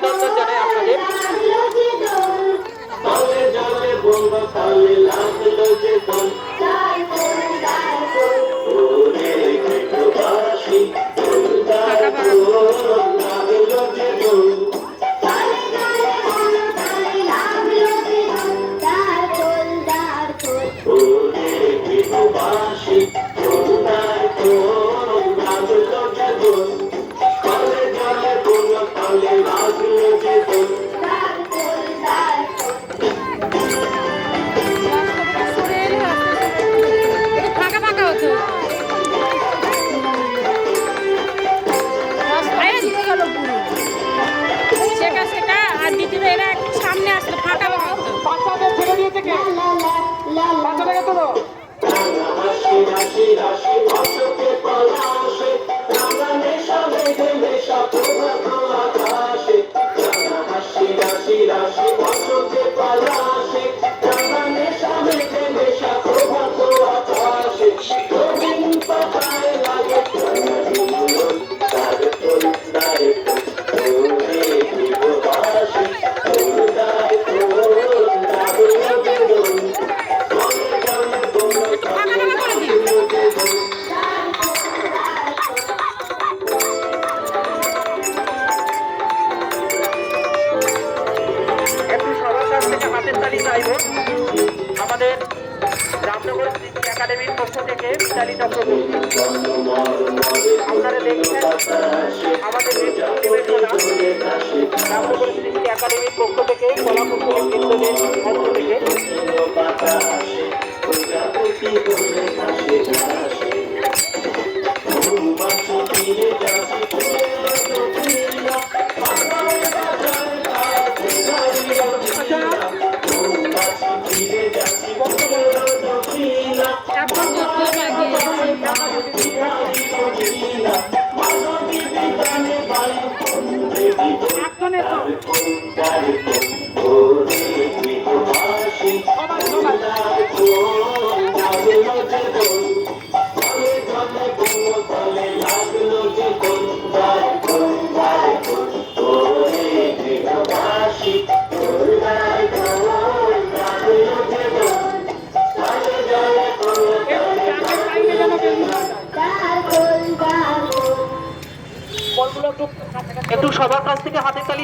অভিনন্দন জানাই আপনাদের। সামনে আসলে ফাঁকা বাচ্চাদের ছেড়ে দিয়েছে কে? বাচ্চাটাকে তোলো। আমাদের রামনগর কৃষি একাডেমির পক্ষ থেকে মিতালি চক্রবর্তী, আপনারা দেখছেন আমাদের রামনগর কৃষি একাডেমির পক্ষ থেকে কলাকুশলী কেন্দ্রের পক্ষ থেকে একটু সবার কাছ থেকে হাতের তালি